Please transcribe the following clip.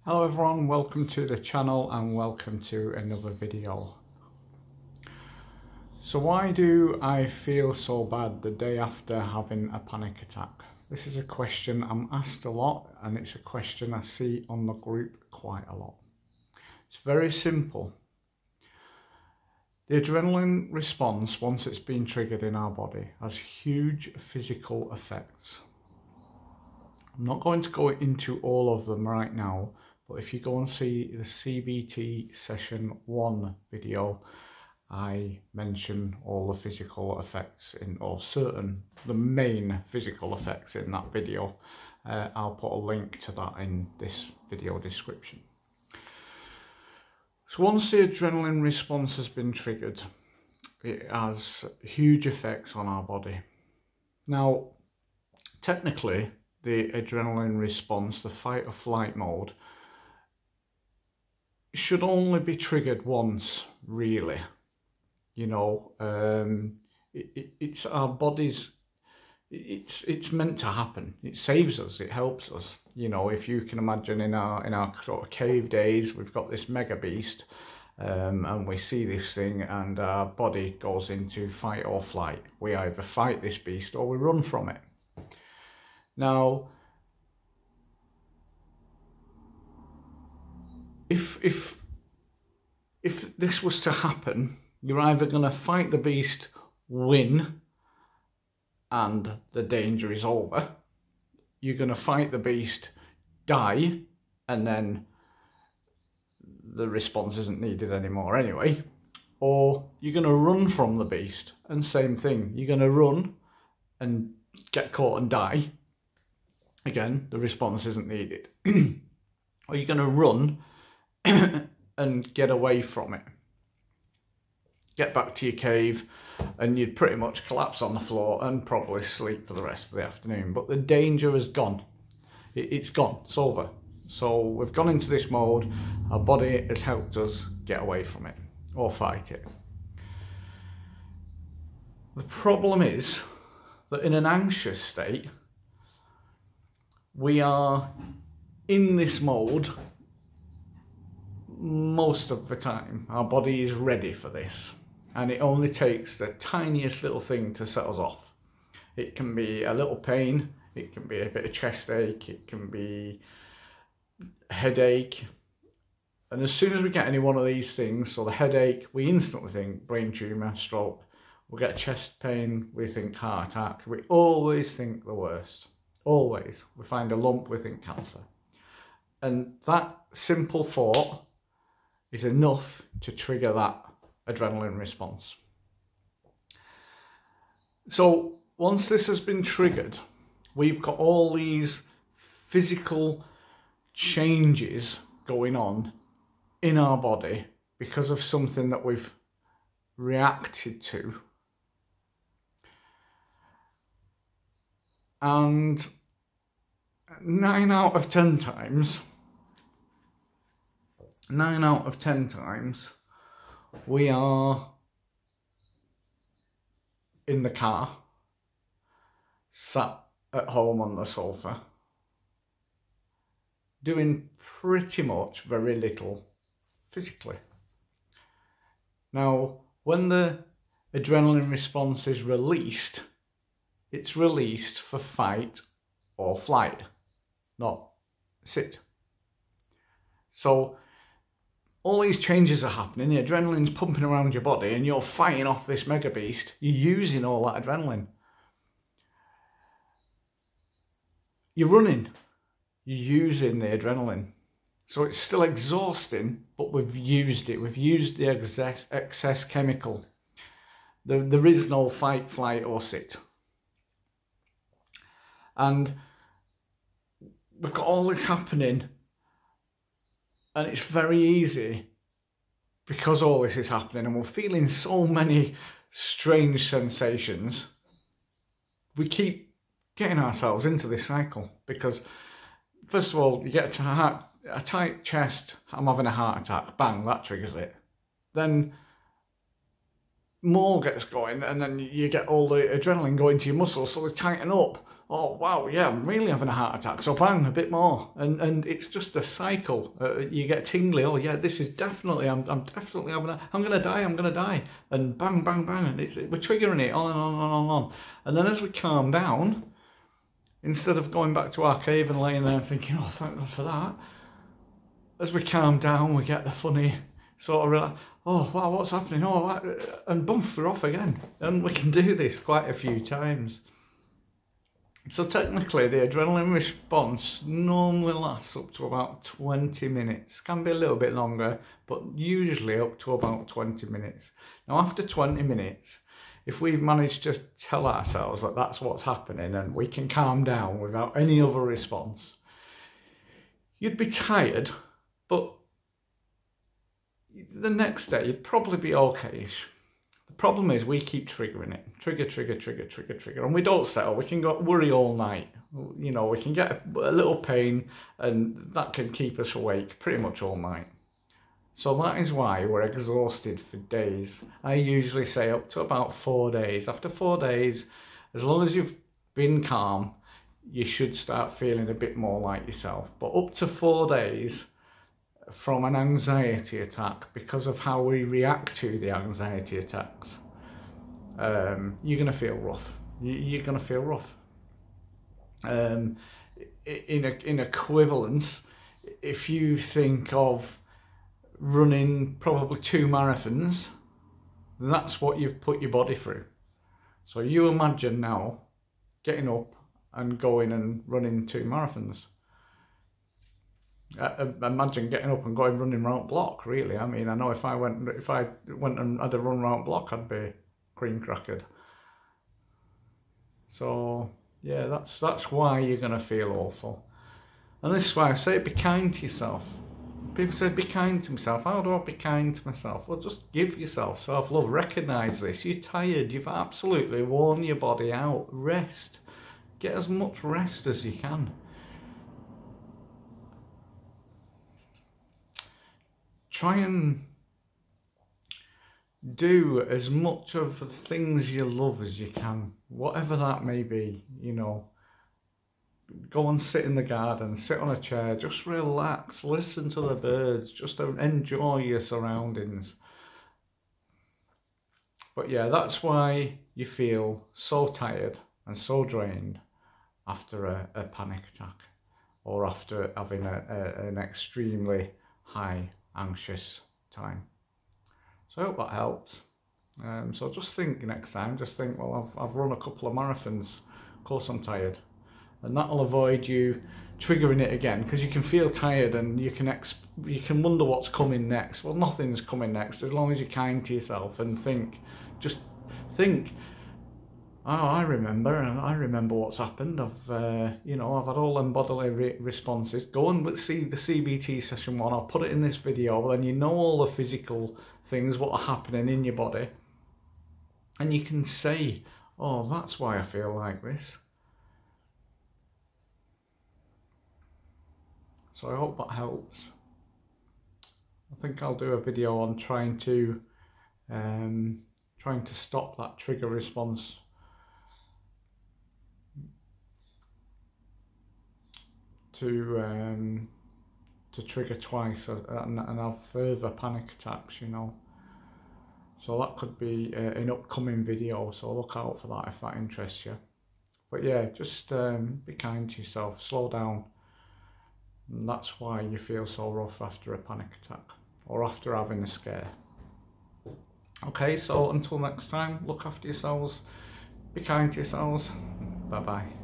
Hello everyone, welcome to the channel and welcome to another video. So why do I feel so bad the day after having a panic attack? This is a question I'm asked a lot and it's a question I see on the group quite a lot. It's very simple. The adrenaline response, once it's been triggered in our body, has huge physical effects. I'm not going to go into all of them right now, but if you go and see the CBT session 1 video, I mention all the physical effects the main physical effects in that video. I'll put a link to that in this video description. So once the adrenaline response has been triggered, it has huge effects on our body. Now, technically, the adrenaline response, the fight or flight mode, should only be triggered once, really. You know, it's our bodies, it's meant to happen. It saves us, it helps us. You know, if you can imagine in our sort of cave days, we've got this mega beast, and we see this thing and our body goes into fight or flight. We either fight this beast or we run from it. Now, if this was to happen, you're either going to fight the beast, win, and the danger is over. You're going to fight the beast, die, and then the response isn't needed anymore anyway. Or you're going to run from the beast, and same thing. You're going to run and get caught and die. Again, the response isn't needed. Or you're going to run and get away from it. Get back to your cave and you'd pretty much collapse on the floor and probably sleep for the rest of the afternoon. But the danger has gone. It's gone. It's over. So we've gone into this mode. Our body has helped us get away from it or fight it. The problem is that in an anxious state, we are in this mode most of the time. Our body is ready for this, and it only takes the tiniest little thing to set us off. It can be a little pain, it can be a bit of chest ache, it can be a headache, and as soon as we get any one of these things, so the headache, we instantly think brain tumour, stroke. We get chest pain, we think heart attack. We always think the worst. Always. We find a lump, we think cancer. And that simple thought is enough to trigger that adrenaline response. So once this has been triggered, we've got all these physical changes going on in our body because of something that we've reacted to. And 9 out of 10 times, we are in the car, sat at home on the sofa, doing pretty much very little physically. Now, when the adrenaline response is released, it's released for fight or flight, not sit. So all these changes are happening, the adrenaline's pumping around your body and you're fighting off this mega beast, you're using all that adrenaline. You're running, you're using the adrenaline. So it's still exhausting, but we've used it, we've used the excess chemical. There is no fight, flight or sit. And we've got all this happening, and it's very easy, because all this is happening and we're feeling so many strange sensations, we keep getting ourselves into this cycle. Because first of all, you get to a tight chest, I'm having a heart attack, bang, that triggers it. Then more gets going, and then you get all the adrenaline going to your muscles, so they tighten up. oh wow, yeah, I'm really having a heart attack, so bang, a bit more, and it's just a cycle. You get tingly, oh yeah, this is definitely, I'm definitely having I'm gonna die, and bang, bang, bang, and we're triggering it on and on and on and on. And then as we calm down, instead of going back to our cave and laying there and thinking, oh, thank God for that, as we calm down, we get the funny sort of, oh, wow, what's happening? Oh, what? And boom, we're off again. And we can do this quite a few times. So technically, the adrenaline response normally lasts up to about 20 minutes. Can be a little bit longer, but usually up to about 20 minutes. Now, after 20 minutes, if we've managed to tell ourselves that that's what's happening and we can calm down without any other response, you'd be tired, but the next day you'd probably be okay-ish. The problem is we keep triggering it. Trigger, and we don't settle. We can worry all night. You know, we can get a little pain and that can keep us awake pretty much all night. So that is why we're exhausted for days. I usually say up to about 4 days. After 4 days, as long as you've been calm, you should start feeling a bit more like yourself. But up to 4 days from an anxiety attack, because of how we react to the anxiety attacks, you're going to feel rough. You're going to feel rough. In equivalence, if you think of running probably 2 marathons, that's what you've put your body through. So you imagine now getting up and going and running 2 marathons. Imagine getting up and going running round block, really. I mean, I know if I went and had a run round block, I'd be cream crackered. So yeah, that's why you're gonna feel awful. And this is why I say be kind to yourself. People say be kind to myself. How do I be kind to myself? Well, just give yourself self-love. Recognise this. You're tired. You've absolutely worn your body out. Rest. Get as much rest as you can. Try and do as much of the things you love as you can, whatever that may be. You know, go and sit in the garden, sit on a chair, just relax, listen to the birds, just enjoy your surroundings. But yeah, that's why you feel so tired and so drained after a panic attack, or after having an extremely high anxious time. So I hope that helps. So just think next time, just think, well, I've run a couple of marathons, of course I'm tired. And that'll avoid you triggering it again, because you can feel tired and you can wonder what's coming next. Well, nothing's coming next as long as you're kind to yourself and just think, oh, I remember what's happened. I've had all them bodily responses. Go and see the CBT session 1. I'll put it in this video. Then you know all the physical things, what are happening in your body. And you can say, oh, that's why I feel like this. So I hope that helps. I think I'll do a video on trying to stop that trigger response. To trigger twice and have further panic attacks, you know. So that could be an upcoming video, so look out for that if that interests you. But yeah, just be kind to yourself, slow down. And that's why you feel so rough after a panic attack or after having a scare. Okay, so until next time, look after yourselves, be kind to yourselves. Bye bye.